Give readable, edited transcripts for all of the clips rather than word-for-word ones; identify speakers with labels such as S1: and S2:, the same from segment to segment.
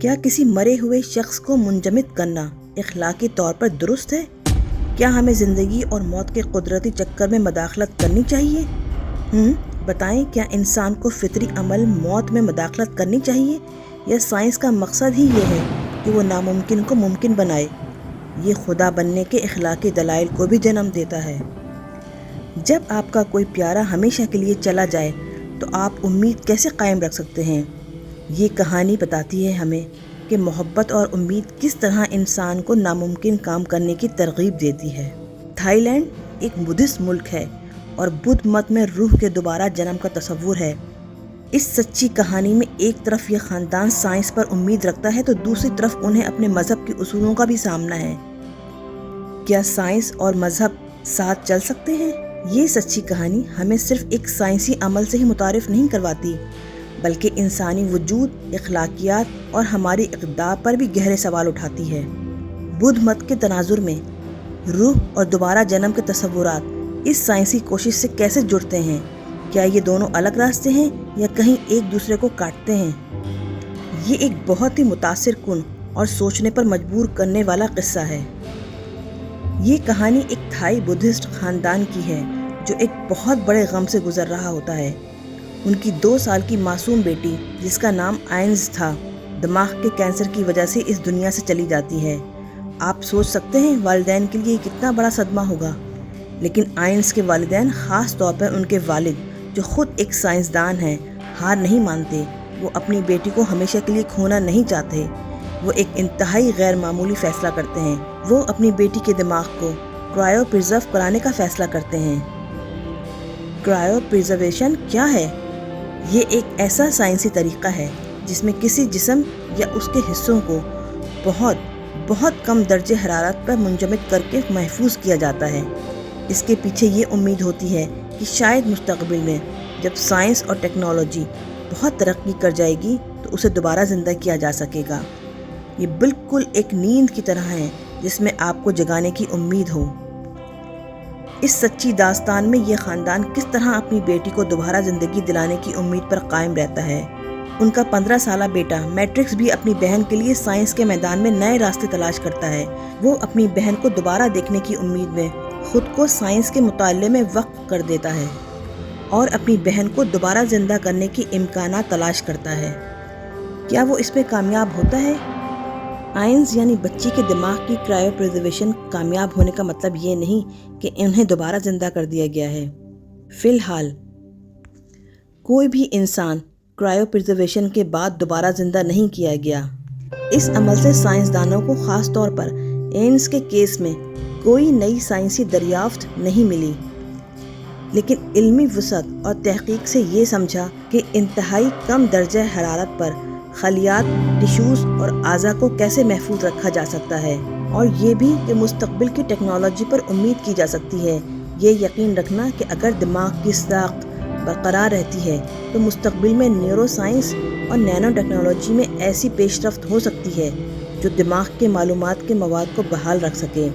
S1: کیا کسی مرے ہوئے شخص کو منجمد کرنا اخلاقی طور پر درست ہے؟ کیا ہمیں زندگی اور موت کے قدرتی چکر میں مداخلت کرنی چاہیے؟ بتائیں، کیا انسان کو فطری عمل موت میں مداخلت کرنی چاہیے، یا سائنس کا مقصد ہی یہ ہے کہ وہ ناممکن کو ممکن بنائے؟ یہ خدا بننے کے اخلاقی دلائل کو بھی جنم دیتا ہے۔ جب آپ کا کوئی پیارا ہمیشہ کے لیے چلا جائے تو آپ امید کیسے قائم رکھ سکتے ہیں؟ یہ کہانی بتاتی ہے ہمیں کہ محبت اور امید کس طرح انسان کو ناممکن کام کرنے کی ترغیب دیتی ہے۔ تھائی لینڈ ایک بدھسٹ ملک ہے اور بدھ مت میں روح کے دوبارہ جنم کا تصور ہے۔ اس سچی کہانی میں ایک طرف یہ خاندان سائنس پر امید رکھتا ہے تو دوسری طرف انہیں اپنے مذہب کے اصولوں کا بھی سامنا ہے۔ کیا سائنس اور مذہب ساتھ چل سکتے ہیں؟ یہ سچی کہانی ہمیں صرف ایک سائنسی عمل سے ہی متعارف نہیں کرواتی، بلکہ انسانی وجود، اخلاقیات اور ہماری اقدار پر بھی گہرے سوال اٹھاتی ہے۔ بدھ مت کے تناظر میں روح اور دوبارہ جنم کے تصورات اس سائنسی کوشش سے کیسے جڑتے ہیں؟ کیا یہ دونوں الگ راستے ہیں یا کہیں ایک دوسرے کو کاٹتے ہیں؟ یہ ایک بہت ہی متاثر کن اور سوچنے پر مجبور کرنے والا قصہ ہے۔ یہ کہانی ایک تھائی بدھسٹ خاندان کی ہے جو ایک بہت بڑے غم سے گزر رہا ہوتا ہے۔ ان کی 2 سال کی معصوم بیٹی، جس کا نام آئنز تھا، دماغ کے کینسر کی وجہ سے اس دنیا سے چلی جاتی ہے۔ آپ سوچ سکتے ہیں والدین کے لیے یہ کتنا بڑا صدمہ ہوگا، لیکن آئنز کے والدین، خاص طور پر ان کے والد جو خود ایک سائنسدان ہیں، ہار نہیں مانتے۔ وہ اپنی بیٹی کو ہمیشہ کے لیے کھونا نہیں چاہتے۔ وہ ایک انتہائی غیر معمولی فیصلہ کرتے ہیں۔ وہ اپنی بیٹی کے دماغ کو کرائیو پرزرو کرانے کا فیصلہ کرتے ہیں۔ کرائیو پرزرویشن کیا ہے؟ یہ ایک ایسا سائنسی طریقہ ہے جس میں کسی جسم یا اس کے حصوں کو بہت کم درجہ حرارت پر منجمد کر کے محفوظ کیا جاتا ہے۔ اس کے پیچھے یہ امید ہوتی ہے کہ شاید مستقبل میں جب سائنس اور ٹیکنالوجی بہت ترقی کر جائے گی تو اسے دوبارہ زندہ کیا جا سکے گا۔ یہ بالکل ایک نیند کی طرح ہے جس میں آپ کو جگانے کی امید ہو۔ اس سچی داستان میں یہ خاندان کس طرح اپنی بیٹی کو دوبارہ زندگی دلانے کی امید پر قائم رہتا ہے۔ ان کا 15 سالہ بیٹا میٹرکس بھی اپنی بہن کے لیے سائنس کے میدان میں نئے راستے تلاش کرتا ہے۔ وہ اپنی بہن کو دوبارہ دیکھنے کی امید میں خود کو سائنس کے مطالعے میں وقف کر دیتا ہے اور اپنی بہن کو دوبارہ زندہ کرنے کی امکانات تلاش کرتا ہے۔ کیا وہ اس میں کامیاب ہوتا ہے؟ آئنز یعنی بچی کے دماغ کی کرائیو پرزرویشن کامیاب ہونے کا مطلب یہ نہیں کہ انہیں دوبارہ زندہ کر دیا گیا ہے۔ فی الحال کوئی بھی انسان کرائیو پرزرویشن کے بعد دوبارہ زندہ نہیں کیا گیا۔ اس عمل سے سائنسدانوں کو، خاص طور پر آئنز کے کیس میں، کوئی نئی سائنسی دریافت نہیں ملی، لیکن علمی وسعت اور تحقیق سے یہ سمجھا کہ انتہائی کم درجہ حرارت پر خلیات، ٹشوز اور اعضاء کو کیسے محفوظ رکھا جا سکتا ہے، اور یہ بھی کہ مستقبل کی ٹیکنالوجی پر امید کی جا سکتی ہے۔ یہ یقین رکھنا کہ اگر دماغ کی ساخت برقرار رہتی ہے تو مستقبل میں نیورو سائنس اور نینو ٹیکنالوجی میں ایسی پیش رفت ہو سکتی ہے جو دماغ کے معلومات کے مواد کو بحال رکھ سکے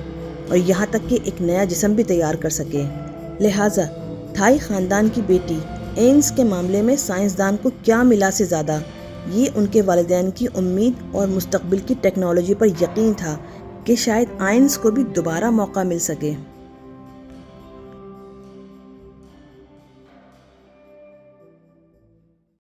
S1: اور یہاں تک کہ ایک نیا جسم بھی تیار کر سکے۔ لہٰذا تھائی خاندان کی بیٹی آئنز کے معاملے میں سائنسدان کو کیا ملا سے زیادہ یہ ان کے والدین کی امید اور مستقبل کی ٹیکنالوجی پر یقین تھا کہ شاید آئنز کو بھی دوبارہ موقع مل سکے۔